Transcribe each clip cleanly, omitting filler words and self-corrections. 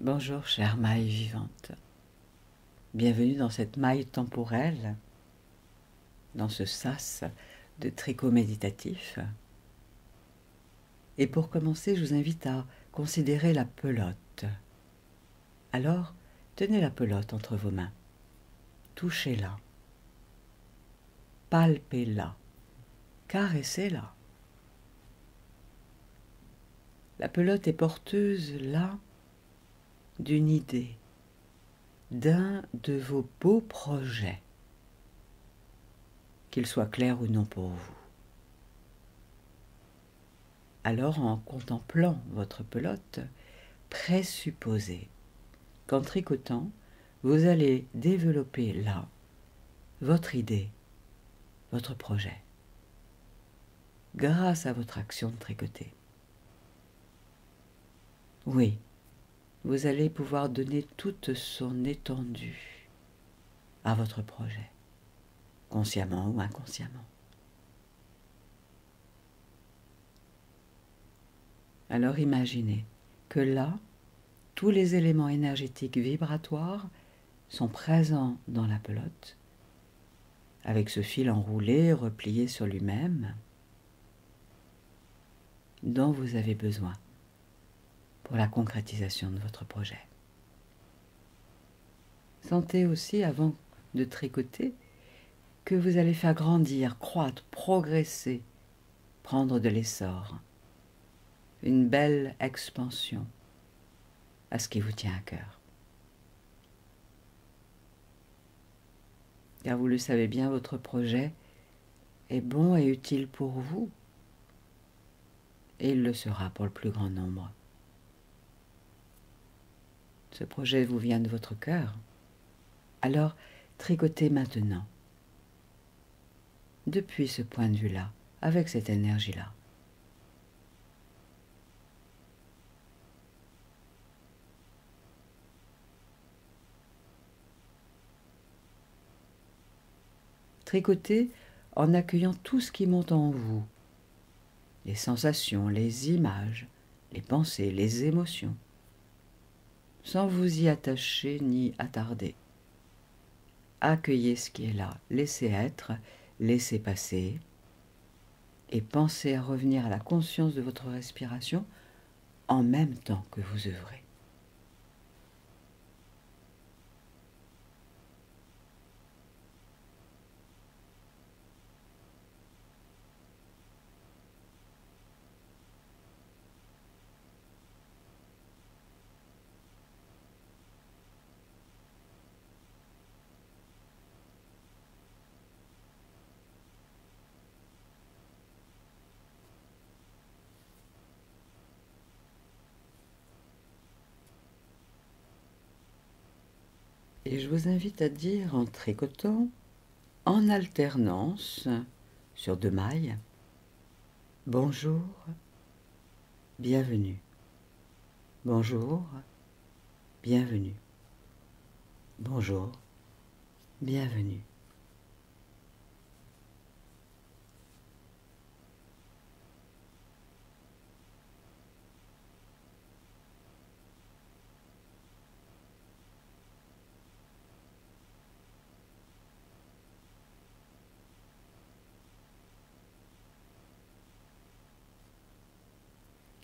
Bonjour chère maille vivante, bienvenue dans cette maille temporelle, dans ce sas de tricot méditatif. Et pour commencer, je vous invite à considérer la pelote. Alors, tenez la pelote entre vos mains, touchez-la, palpez-la, caressez-la. La pelote est porteuse, là, d'une idée, d'un de vos beaux projets, qu'il soit clair ou non pour vous. Alors, en contemplant votre pelote, présupposez qu'en tricotant, vous allez développer là votre idée, votre projet, grâce à votre action de tricoter. Oui, vous allez pouvoir donner toute son étendue à votre projet, consciemment ou inconsciemment. Alors imaginez que là, tous les éléments énergétiques vibratoires sont présents dans la pelote, avec ce fil enroulé, replié sur lui-même, dont vous avez besoin pour la concrétisation de votre projet. Sentez aussi, avant de tricoter, que vous allez faire grandir, croître, progresser, prendre de l'essor, une belle expansion à ce qui vous tient à cœur. Car vous le savez bien, votre projet est bon et utile pour vous, et il le sera pour le plus grand nombre. Ce projet vous vient de votre cœur. Alors, tricotez maintenant, depuis ce point de vue-là, avec cette énergie-là. Tricotez en accueillant tout ce qui monte en vous, les sensations, les images, les pensées, les émotions, sans vous y attacher ni attarder. Accueillez ce qui est là, laissez être, laissez passer, et pensez à revenir à la conscience de votre respiration en même temps que vous œuvrez. Et je vous invite à dire en tricotant, en alternance, sur 2 mailles, bonjour, bienvenue. Bonjour, bienvenue. Bonjour, bienvenue.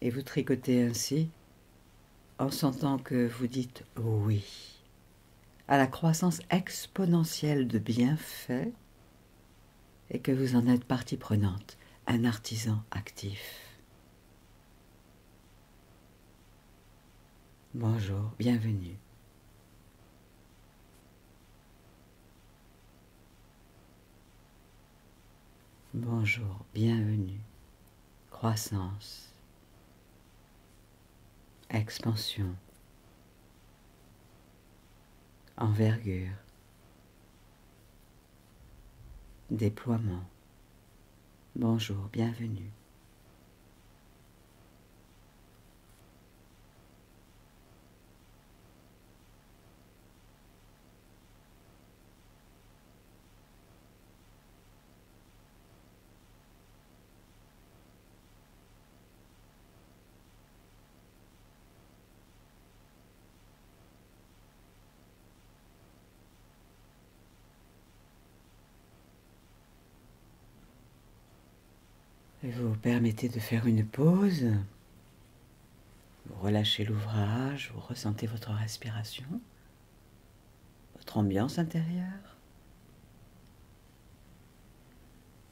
Et vous tricotez ainsi en sentant que vous dites oui à la croissance exponentielle de bienfaits et que vous en êtes partie prenante, un artisan actif. Bonjour, bienvenue. Bonjour, bienvenue. Croissance, expansion, envergure, déploiement. Bonjour, bienvenue. Et vous permettez de faire une pause. Vous relâchez l'ouvrage, vous ressentez votre respiration, votre ambiance intérieure,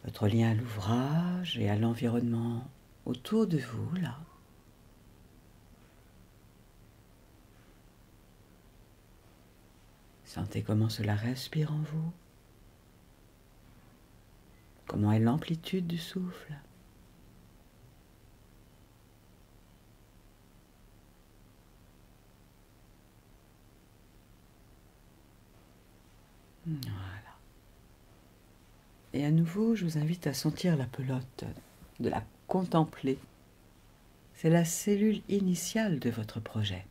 votre lien à l'ouvrage et à l'environnement autour de vous, là. Sentez comment cela respire en vous, comment est l'amplitude du souffle. Voilà. Et à nouveau, je vous invite à sentir la pelote, de la contempler. C'est la cellule initiale de votre projet.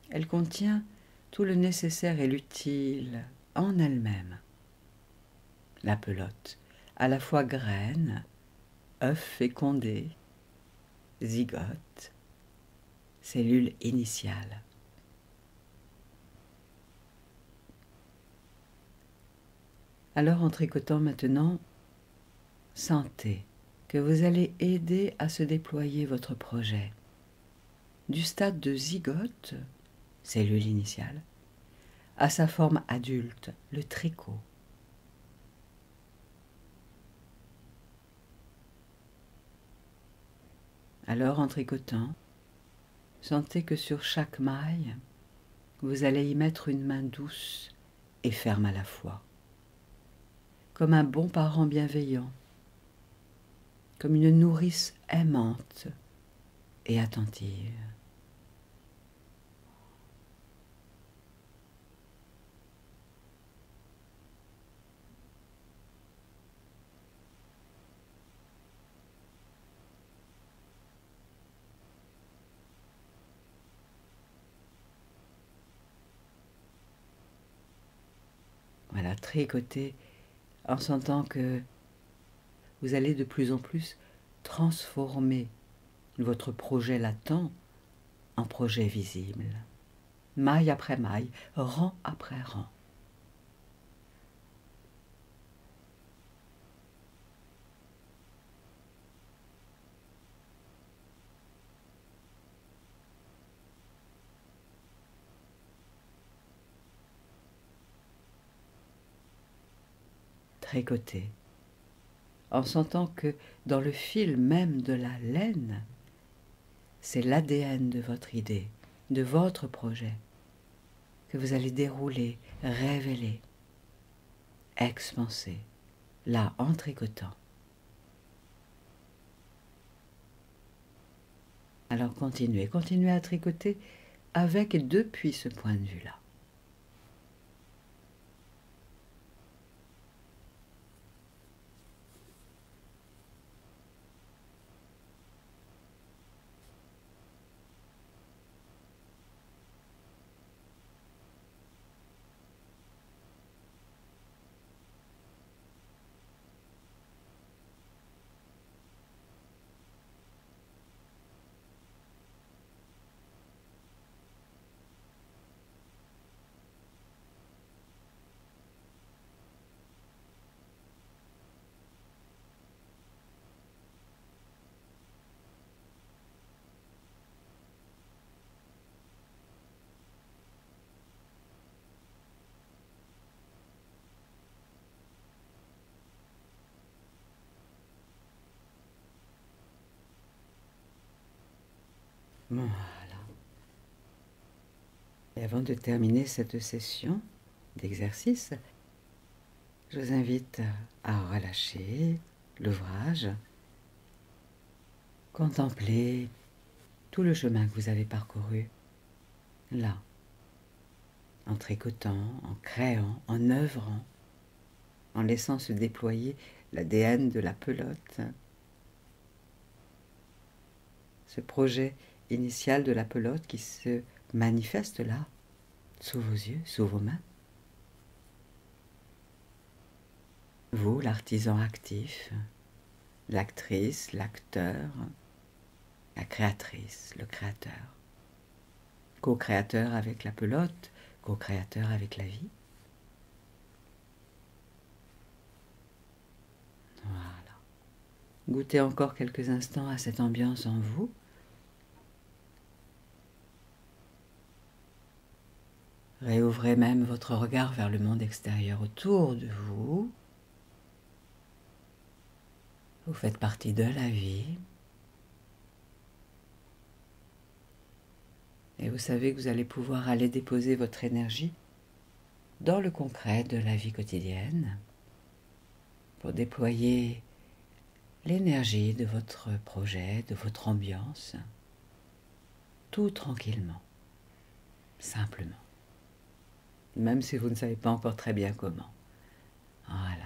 Elle contient tout le nécessaire et l'utile en elle-même. La pelote, à la fois graine, œuf fécondé, zygote, cellule initiale. Alors, en tricotant maintenant, sentez que vous allez aider à se déployer votre projet du stade de zygote, cellule initiale, à sa forme adulte, le tricot. Alors, en tricotant, sentez que sur chaque maille, vous allez y mettre une main douce et ferme à la fois, comme un bon parent bienveillant, comme une nourrice aimante et attentive. Voilà, tricoter en sentant que vous allez de plus en plus transformer votre projet latent en projet visible, maille après maille, rang après rang. Tricoter en sentant que dans le fil même de la laine, c'est l'ADN de votre idée, de votre projet, que vous allez dérouler, révéler, expanser, là, en tricotant. Alors continuez à tricoter avec et depuis ce point de vue-là. Voilà. Et avant de terminer cette session d'exercice, je vous invite à relâcher l'ouvrage, contempler tout le chemin que vous avez parcouru, là, en tricotant, en créant, en œuvrant, en laissant se déployer l'ADN de la pelote. Ce projet initial de la pelote qui se manifeste là, sous vos yeux, sous vos mains. Vous, l'artisan actif, l'actrice, l'acteur, la créatrice, le créateur. Co-créateur avec la pelote, co-créateur avec la vie. Voilà. Goûtez encore quelques instants à cette ambiance en vous. Réouvrez même votre regard vers le monde extérieur autour de vous. Vous faites partie de la vie. Et vous savez que vous allez pouvoir aller déposer votre énergie dans le concret de la vie quotidienne pour déployer l'énergie de votre projet, de votre ambiance, tout tranquillement, simplement, même si vous ne savez pas encore très bien comment. Voilà.